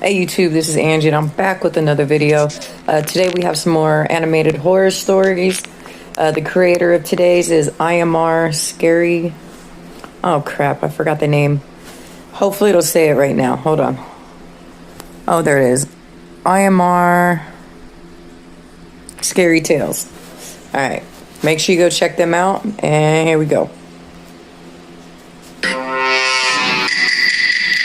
Hey YouTube, this is Angie and I'm back with another video. Today we have some more animated horror stories. The creator of today's is IMR Scary. Oh crap, I forgot the name. Hopefully it'll say it right now. Hold on. Oh, there it is. IMR Scary Tales. Alright, make sure you go check them out. And here we go.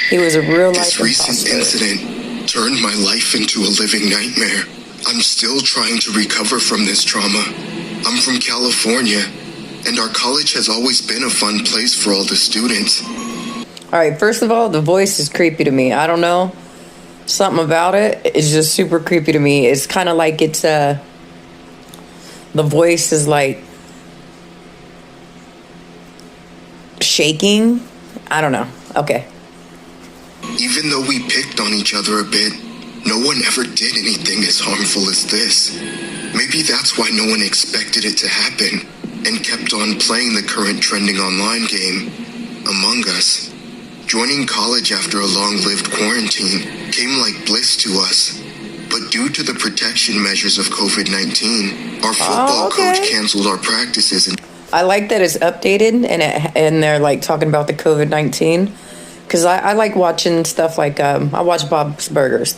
He was a real life This recent incident turned my life into a living nightmare. I'm still trying to recover from this trauma. I'm from California, and our college has always been a fun place for all the students. Alright, first of all, the voice is creepy to me. I don't know. Something about it is just super creepy to me. It's kind of like it's, the voice is like shaking. I don't know. Okay. Even though we picked on each other a bit, no one ever did anything as harmful as this. Maybe that's why no one expected it to happen and kept on playing the current trending online game, Among Us. Joining college after a long-lived quarantine came like bliss to us. But due to the protection measures of COVID-19, our football coach canceled our practices. I like that it's updated and they're like talking about the COVID-19. Because I like watching stuff like, I watch Bob's Burgers.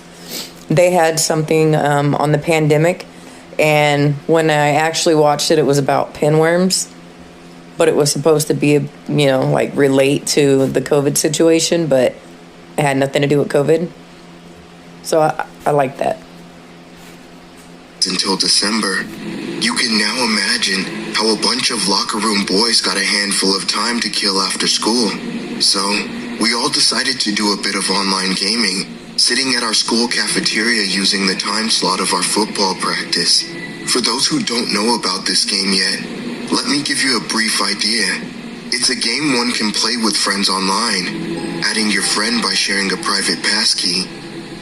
They had something on the pandemic, and when I actually watched it, it was about pinworms. But it was supposed to be, like relate to the COVID situation, but it had nothing to do with COVID. So I like that. Until December, you can now imagine how a bunch of locker room boys got a handful of time to kill after school. So we all decided to do a bit of online gaming, sitting at our school cafeteria using the time slot of our football practice. For those who don't know about this game yet, let me give you a brief idea. It's a game one can play with friends online, adding your friend by sharing a private passkey.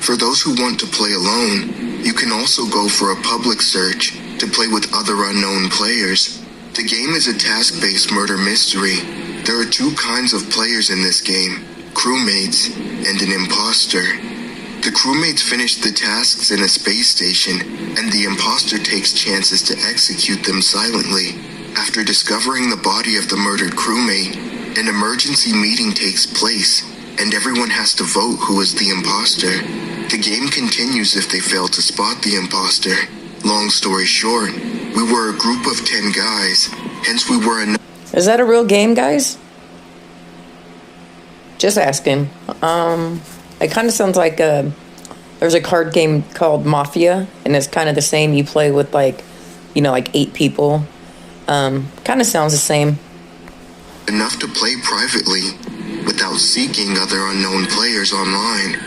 For those who want to play alone, you can also go for a public search to play with other unknown players. The game is a task-based murder mystery. There are two kinds of players in this game, crewmates and an imposter. The crewmates finish the tasks in a space station, and the imposter takes chances to execute them silently. After discovering the body of the murdered crewmate, an emergency meeting takes place, and everyone has to vote who is the imposter. The game continues if they fail to spot the imposter. Long story short, we were a group of 10 guys, hence we were a... Is that a real game, guys? Just asking. It kind of sounds like there's a card game called Mafia, and it's kind of the same. You play with like 8 people. Kind of sounds the same. Enough to play privately without seeking other unknown players online.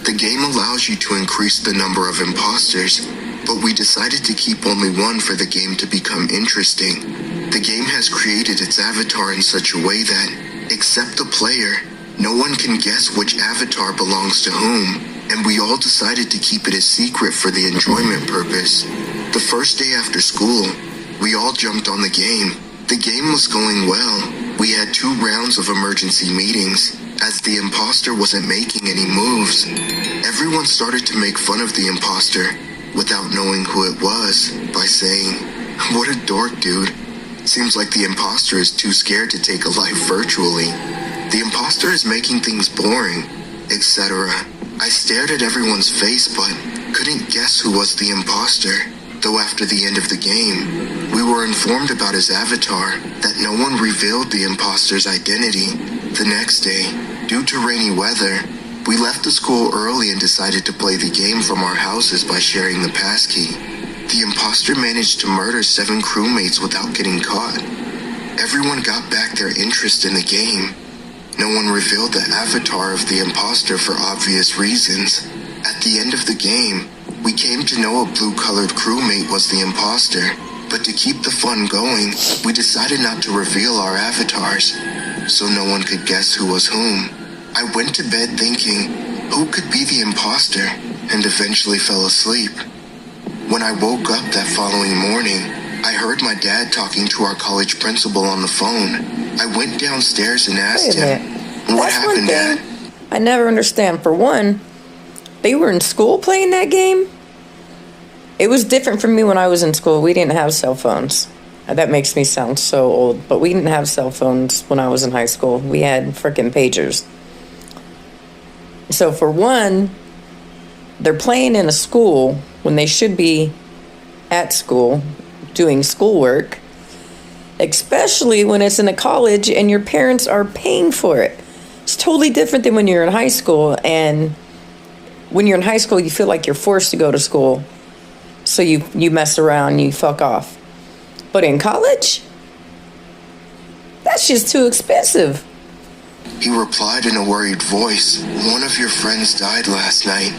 The game allows you to increase the number of imposters, but we decided to keep only one for the game to become interesting. The game has created its avatar in such a way that, except the player, no one can guess which avatar belongs to whom, and we all decided to keep it a secret for the enjoyment purpose. The first day after school, we all jumped on the game. The game was going well. We had 2 rounds of emergency meetings, as the imposter wasn't making any moves. Everyone started to make fun of the imposter, without knowing who it was, by saying, "What a dork, dude. Seems like the imposter is too scared to take a life virtually. The imposter is making things boring," etc. I stared at everyone's face but couldn't guess who was the imposter, though after the end of the game, we were informed about his avatar, that no one revealed the imposter's identity. The next day, due to rainy weather, we left the school early and decided to play the game from our houses by sharing the passkey. The imposter managed to murder 7 crewmates without getting caught. Everyone got back their interest in the game. No one revealed the avatar of the imposter for obvious reasons. At the end of the game, we came to know a blue-colored crewmate was the imposter, but to keep the fun going, we decided not to reveal our avatars, so no one could guess who was whom. I went to bed thinking, who could be the imposter, and eventually fell asleep. When I woke up that following morning, I heard my dad talking to our college principal on the phone. I went downstairs and asked him, "What happened, Dad?" I never understand. For one, They were in school playing that game? It was different for me when I was in school. We didn't have cell phones. That makes me sound so old, but we didn't have cell phones when I was in high school. We had frickin' pagers. So for one, they're playing in a school when they should be at school doing schoolwork, especially when it's in a college and your parents are paying for it. It's totally different than when you're in high school, and when you're in high school, you feel like you're forced to go to school. So you mess around, you fuck off. But in college, that's just too expensive. He replied in a worried voice, "One of your friends died last night.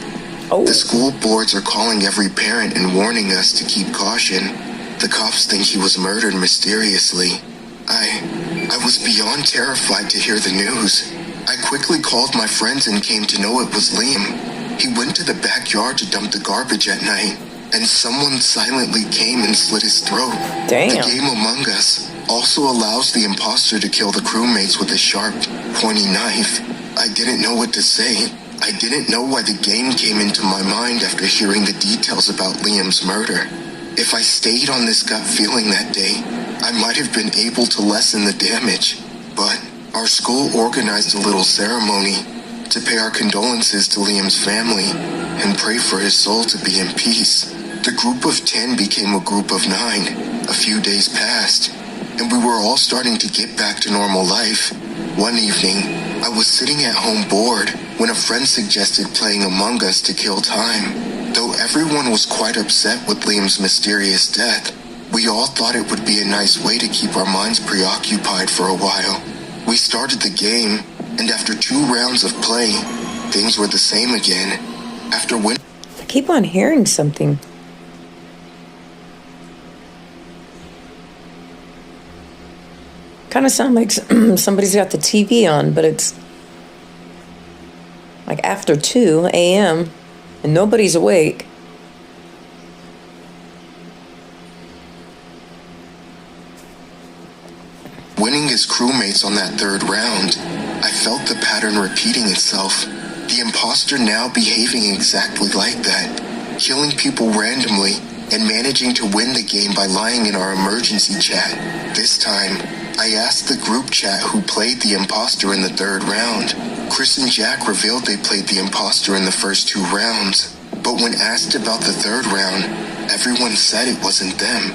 Oh. The school boards are calling every parent and warning us to keep caution. The cops think he was murdered mysteriously." I was beyond terrified to hear the news. I quickly called my friends and came to know it was Liam. He went to the backyard to dump the garbage at night, and someone silently came and slit his throat. Damn. The game Among Us also allows the imposter to kill the crewmates with a sharp, pointy knife. I didn't know what to say. I didn't know why the game came into my mind after hearing the details about Liam's murder. If I stayed on this gut feeling that day, I might have been able to lessen the damage. But our school organized a little ceremony to pay our condolences to Liam's family and pray for his soul to be in peace. The group of 10 became a group of 9. A few days passed, and we were all starting to get back to normal life. One evening, I was sitting at home bored when a friend suggested playing Among Us to kill time. Though everyone was quite upset with Liam's mysterious death, we all thought it would be a nice way to keep our minds preoccupied for a while. We started the game, and after 2 rounds of play, things were the same again. After winning, I keep on hearing something. Kind of sound like somebody's got the TV on, but it's like after 2 a.m. and nobody's awake. winning his crewmates on that 3rd round, I felt the pattern repeating itself. The imposter now behaving exactly like that, killing people randomly and managing to win the game by lying in our emergency chat. This time, I asked the group chat who played the imposter in the 3rd round. Chris and Jack revealed they played the imposter in the first 2 rounds, but when asked about the 3rd round, everyone said it wasn't them.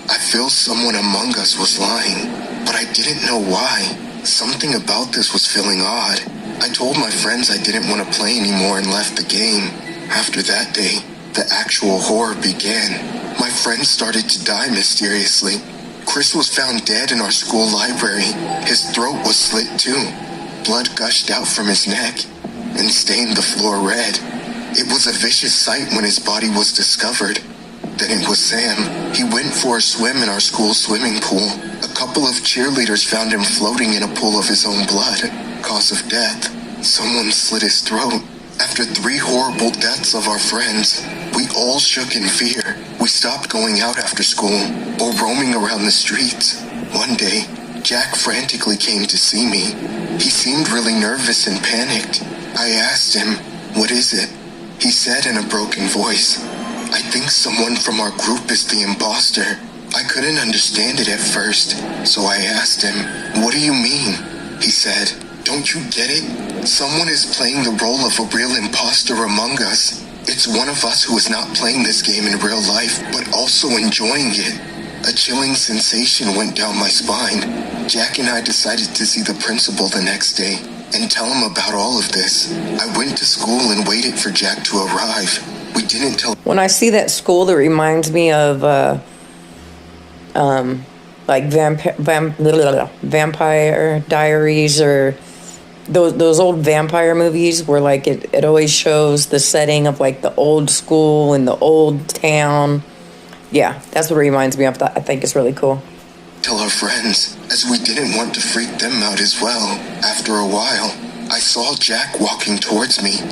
I feel someone among us was lying, but I didn't know why. Something about this was feeling odd. I told my friends I didn't want to play anymore and left the game. After that day, the actual horror began. My friends started to die mysteriously. Chris was found dead in our school library. His throat was slit too. Blood gushed out from his neck and stained the floor red. It was a vicious sight when his body was discovered. Then it was Sam. He went for a swim in our school swimming pool. A couple of cheerleaders found him floating in a pool of his own blood. Cause of death: someone slit his throat. After 3 horrible deaths of our friends, we all shook in fear. We stopped going out after school or roaming around the streets. One day, Jack frantically came to see me. He seemed really nervous and panicked. I asked him, "What is it?" He said in a broken voice, "I think someone from our group is the imposter." I couldn't understand it at first, so I asked him, "What do you mean?" He said, "Don't you get it? Someone is playing the role of a real imposter among us. It's one of us who is not playing this game in real life, but also enjoying it." A chilling sensation went down my spine. Jack and I decided to see the principal the next day and tell him about all of this. I went to school and waited for Jack to arrive. We didn't tell. When I see that school, that reminds me of like Vampire Diaries, or those old vampire movies where like it always shows the setting of like the old school and the old town. Yeah, that's what it reminds me of. I think it's really cool. Tell our friends, as we didn't want to freak them out as well. After a while, I saw Jack walking towards me.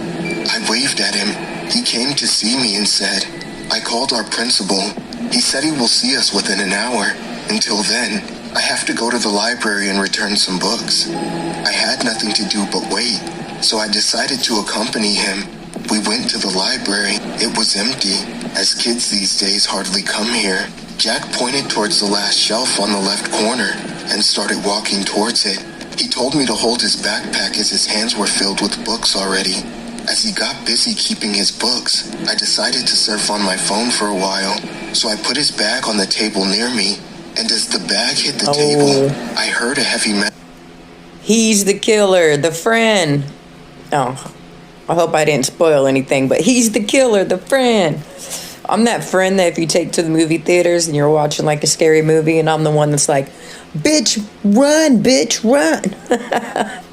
I waved at him. He came to see me and said, "I called our principal. He said he will see us within an hour. Until then, I have to go to the library and return some books." I had nothing to do but wait, so I decided to accompany him. We went to the library. It was empty, as kids these days hardly come here. Jack pointed towards the last shelf on the left corner and started walking towards it. He told me to hold his backpack as his hands were filled with books already. As he got busy keeping his books, I decided to surf on my phone for a while. So I put his bag on the table near me, and as the bag hit the table, I heard a heavy He's the killer, the friend. Oh, I hope I didn't spoil anything, but he's the killer, the friend. I'm that friend that if you take to the movie theaters and you're watching like a scary movie and I'm the one that's like, bitch, run, bitch, run.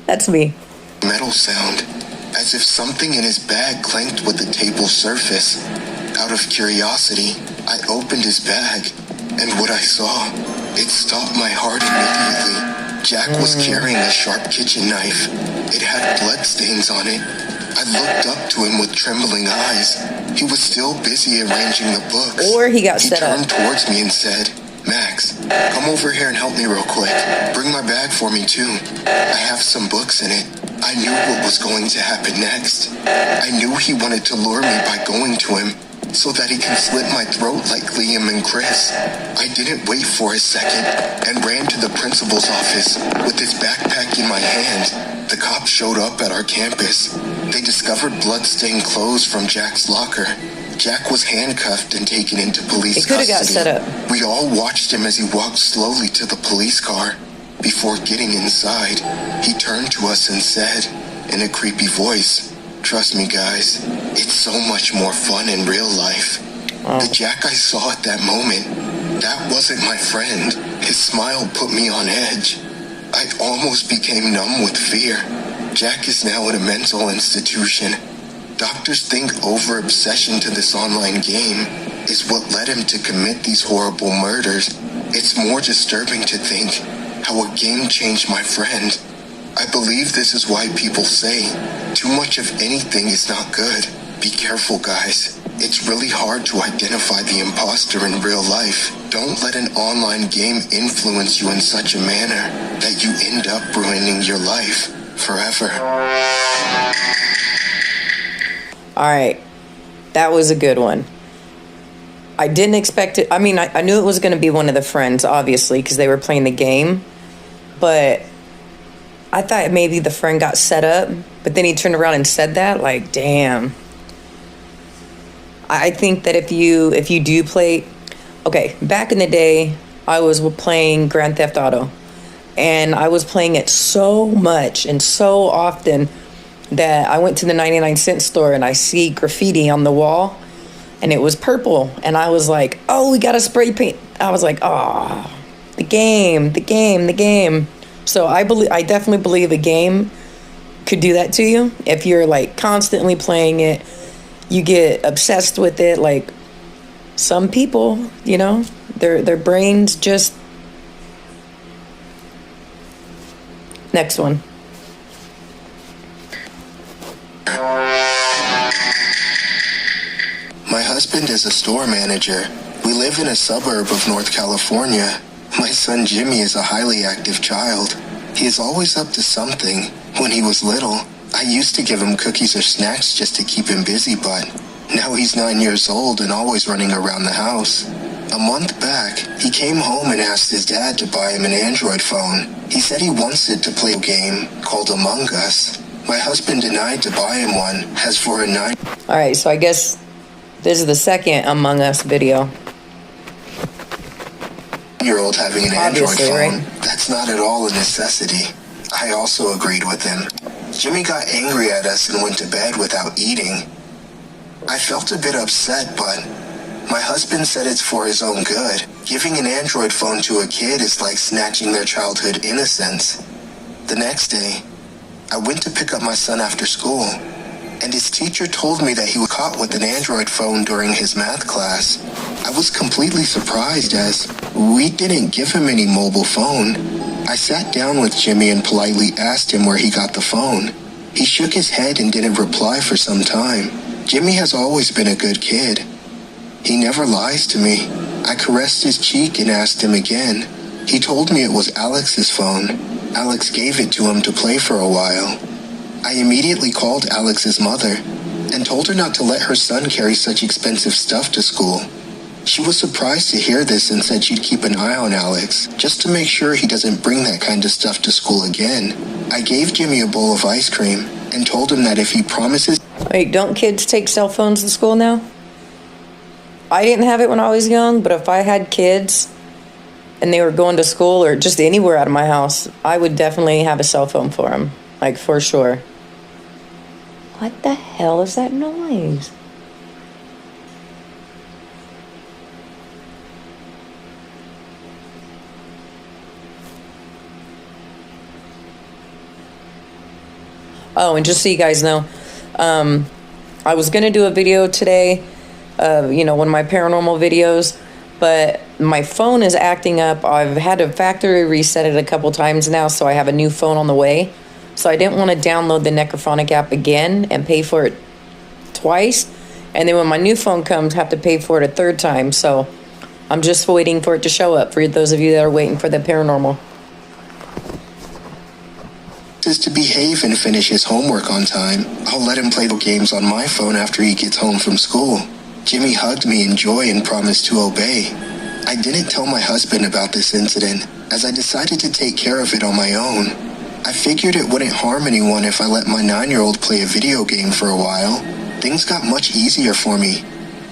That's me. metal sound, as if something in his bag clanked with the table's surface. Out of curiosity, I opened his bag, and what I saw, it stopped my heart immediately. Jack was carrying a sharp kitchen knife. It had blood stains on it. I looked up to him with trembling eyes. He was still busy arranging the books. Or he got set up. He turned towards me and said, Max, come over here and help me real quick. Bring my bag for me too. I have some books in it. I knew what was going to happen next. I knew he wanted to lure me by going to him so that he can slit my throat like Liam and Chris. I didn't wait for a second and ran to the principal's office with his backpack in my hand. The cops showed up at our campus. They discovered blood-stained clothes from Jack's locker. Jack was handcuffed and taken into police custody. Got set up. We all watched him as he walked slowly to the police car. Before getting inside, he turned to us and said, in a creepy voice, trust me guys, it's so much more fun in real life. The Jack I saw at that moment, that wasn't my friend. His smile put me on edge. I almost became numb with fear. Jack is now in a mental institution. Doctors think over-obsession to this online game is what led him to commit these horrible murders. It's more disturbing to think how a game changed my friend. I believe this is why people say too much of anything is not good. Be careful, guys. It's really hard to identify the imposter in real life. Don't let an online game influence you in such a manner that you end up ruining your life forever. All right. That was a good one. I didn't expect it. I mean, I knew it was going to be one of the friends, obviously, because they were playing the game. But I thought maybe the friend got set up. But then he turned around and said that. Like, damn. I think that if you do play... Okay, back in the day, I was playing Grand Theft Auto. And I was playing it so much and so often that I went to the 99-cent store and I see graffiti on the wall. And it was purple. And I was like, oh, we got to spray paint. I was like, oh, the game. So I definitely believe a game could do that to you. If you're like constantly playing it, you get obsessed with it. Like some people, you know, their brains just... Next one. My husband is a store manager. We live in a suburb of North California. My son Jimmy is a highly active child. He is always up to something. When he was little, I used to give him cookies or snacks just to keep him busy, but now he's 9 years old and always running around the house. A month back, he came home and asked his dad to buy him an Android phone. He said he wants it to play a game called Among Us. My husband denied to buy him one, as for a 9... All right, so I guess this is the second Among Us video. Year-old having an Obviously, Android phone, right? That's not at all a necessity. I also agreed with him. Jimmy got angry at us and went to bed without eating. I felt a bit upset, but my husband said it's for his own good. Giving an Android phone to a kid is like snatching their childhood innocence. The next day, I went to pick up my son after school, and his teacher told me that he was caught with an Android phone during his math class. I was completely surprised as we didn't give him any mobile phone. I sat down with Jimmy and politely asked him where he got the phone. He shook his head and didn't reply for some time. Jimmy has always been a good kid. He never lies to me. I caressed his cheek and asked him again. He told me it was Alex's phone. Alex gave it to him to play for a while. I immediately called Alex's mother. and told her not to let her son carry such expensive stuff to school. She was surprised to hear this and said she'd keep an eye on Alex, just to make sure he doesn't bring that kind of stuff to school again. I gave Jimmy a bowl of ice cream and told him that if he promises... Wait, don't kids take cell phones to school now? I didn't have it when I was young, but if I had kids and they were going to school or just anywhere out of my house, I would definitely have a cell phone for them, like for sure. What the hell is that noise? Oh, and just so you guys know, I was going to do a video today, one of my paranormal videos, but my phone is acting up. I've had to factory reset it a couple times now, so I have a new phone on the way. So I didn't want to download the Necrophonic app again and pay for it twice. And then when my new phone comes, have to pay for it a third time. So I'm just waiting for it to show up for those of you that are waiting for the paranormal. Is to behave and finish his homework on time. I'll let him play the games on my phone after he gets home from school. Jimmy hugged me in joy and promised to obey. I didn't tell my husband about this incident, as I decided to take care of it on my own. I figured it wouldn't harm anyone if I let my 9-year-old play a video game for a while. Things got much easier for me,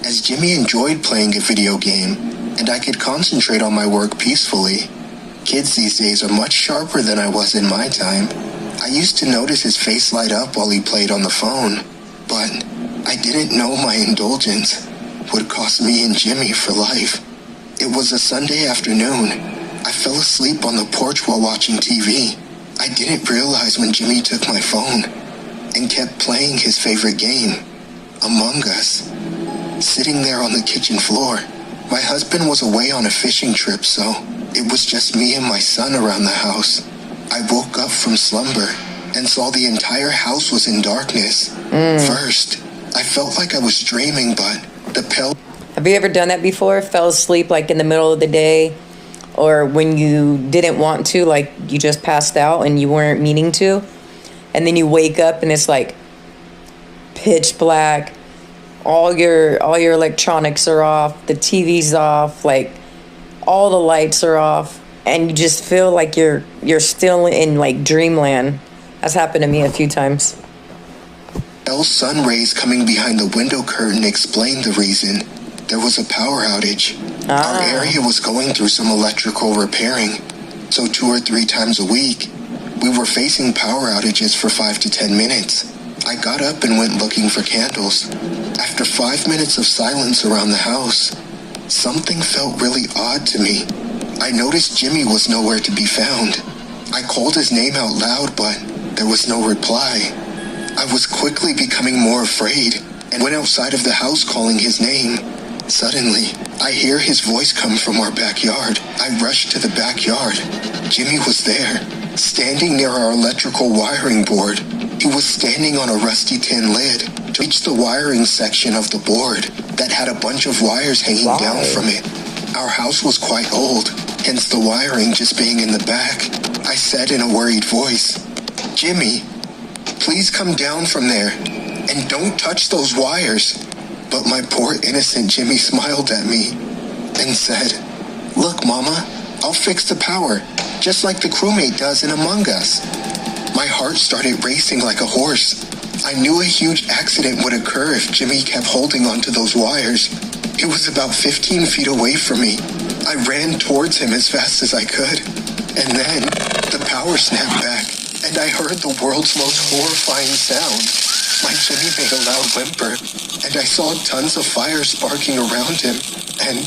as Jimmy enjoyed playing a video game, and I could concentrate on my work peacefully. Kids these days are much sharper than I was in my time. I used to notice his face light up while he played on the phone, but I didn't know my indulgence would cost me and Jimmy for life. It was a Sunday afternoon. I fell asleep on the porch while watching TV. I didn't realize when Jimmy took my phone and kept playing his favorite game, Among Us, sitting there on the kitchen floor. My husband was away on a fishing trip, so it was just me and my son around the house. I woke up from slumber and saw the entire house was in darkness. First, I felt like I was dreaming, but the pill... Have you ever done that before? Fell asleep like in the middle of the day, or when you didn't want to, like you just passed out and you weren't meaning to, and then you wake up and it's like pitch black, all your electronics are off, the TV's off, like all the lights are off, and you just feel like you're still in like dreamland. That's happened to me a few times. Sun rays coming behind the window curtain explained the reason. There was a power outage. Our area was going through some electrical repairing, so 2 or 3 times a week, we were facing power outages for 5 to 10 minutes. I got up and went looking for candles. After 5 minutes of silence around the house, something felt really odd to me. I noticed Jimmy was nowhere to be found. I called his name out loud, but there was no reply. I was quickly becoming more afraid and went outside of the house calling his name. Suddenly, I hear his voice come from our backyard. I rushed to the backyard. Jimmy was there, standing near our electrical wiring board. He was standing on a rusty tin lid to reach the wiring section of the board that had a bunch of wires hanging down from it. Our house was quite old, hence the wiring just being in the back. I said in a worried voice, "Jimmy, please come down from there and don't touch those wires." But my poor innocent Jimmy smiled at me and said, "Look, Mama, I'll fix the power, just like the crewmate does in Among Us." My heart started racing like a horse. I knew a huge accident would occur if Jimmy kept holding onto those wires. It was about 15 feet away from me. I ran towards him as fast as I could. And then the power snapped back, and I heard the world's most horrifying sound. My Jimmy made a loud whimper, and I saw tons of fire sparking around him, and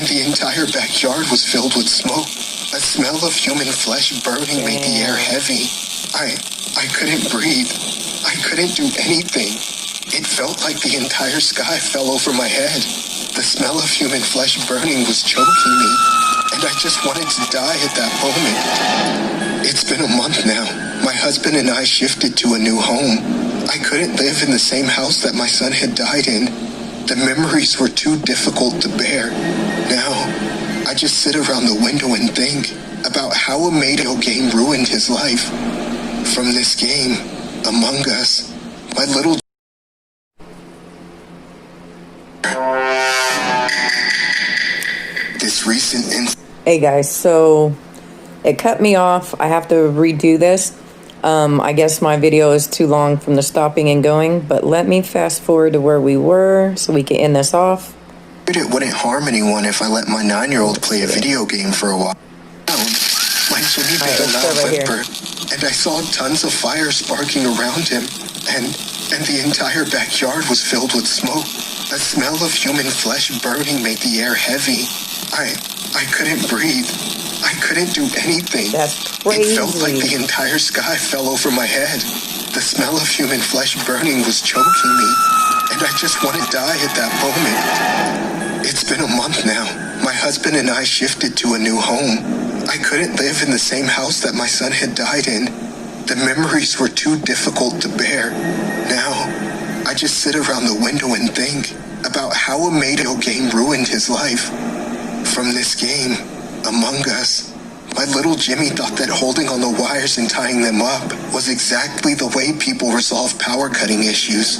the entire backyard was filled with smoke. A smell of human flesh burning made the air heavy. I couldn't breathe. I couldn't do anything. It felt like the entire sky fell over my head. The smell of human flesh burning was choking me, and I just wanted to die at that moment. It's been a month now. My husband and I shifted to a new home. I couldn't live in the same house that my son had died in. The memories were too difficult to bear. Now, I just sit around the window and think about how a video game ruined his life. From this game, Among Us, my little... recent Hey guys, so it cut me off. I have to redo this. I guess my video is too long from the stopping and going, but let me fast forward to where we were so we can end this off. It wouldn't harm anyone if I let my 9-year-old play a video game for a while. My Jimmy made a loud whimper, and I saw tons of fire sparking around him, and the entire backyard was filled with smoke. The smell of human flesh burning made the air heavy. I couldn't breathe. I couldn't do anything. That's crazy. It felt like the entire sky fell over my head. The smell of human flesh burning was choking me, and I just want to die at that moment. It's been a month now. My husband and I shifted to a new home. I couldn't live in the same house that my son had died in. The memories were too difficult to bear. Now, I just sit around the window and think about how a video game ruined his life. From this game, Among Us, my little Jimmy thought that holding on the wires and tying them up was exactly the way people resolve power cutting issues.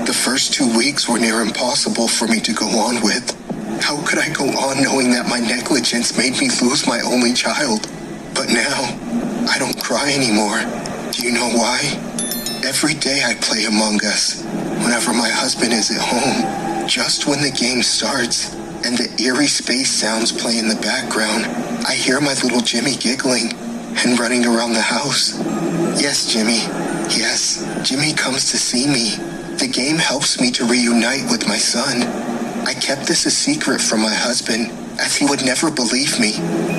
The first 2 weeks were near impossible for me to go on with. How could I go on knowing that my negligence made me lose my only child? But now, I don't cry anymore. Do you know why? Every day I play Among Us, whenever my husband is at home. Just when the game starts, and the eerie space sounds play in the background, I hear my little Jimmy giggling and running around the house. Yes, Jimmy. Yes, Jimmy comes to see me. The game helps me to reunite with my son. I kept this a secret from my husband, as he would never believe me.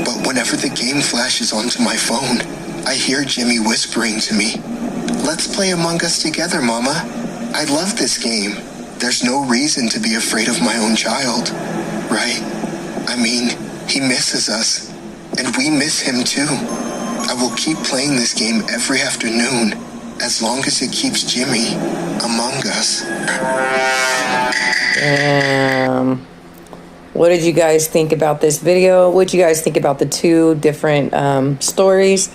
But whenever the game flashes onto my phone, I hear Jimmy whispering to me, "Let's play Among Us together, Mama. I love this game. There's no reason to be afraid of my own child." Right? I mean, he misses us, and we miss him too. I will keep playing this game every afternoon, as long as it keeps Jimmy among us. What did you guys think about this video? What did you guys think about the two different stories?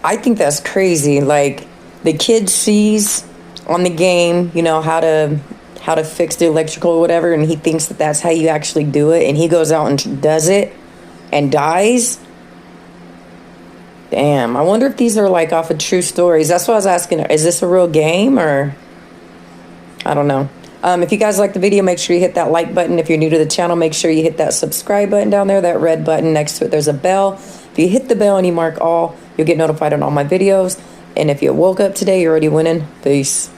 I think that's crazy. Like, the kid sees on the game, you know, how to fix the electrical or whatever, and he thinks that that's how you actually do it, and he goes out and does it and dies. Damn, I wonder if these are like off of true stories. That's what I was asking. Is this a real game, or I don't know. If you guys like the video, make sure you hit that like button. If you're new to the channel, make sure you hit that subscribe button down there, that red button. Next to it, there's a bell. If you hit the bell and you mark all, you'll get notified on all my videos. And if you woke up today, you're already winning. Peace.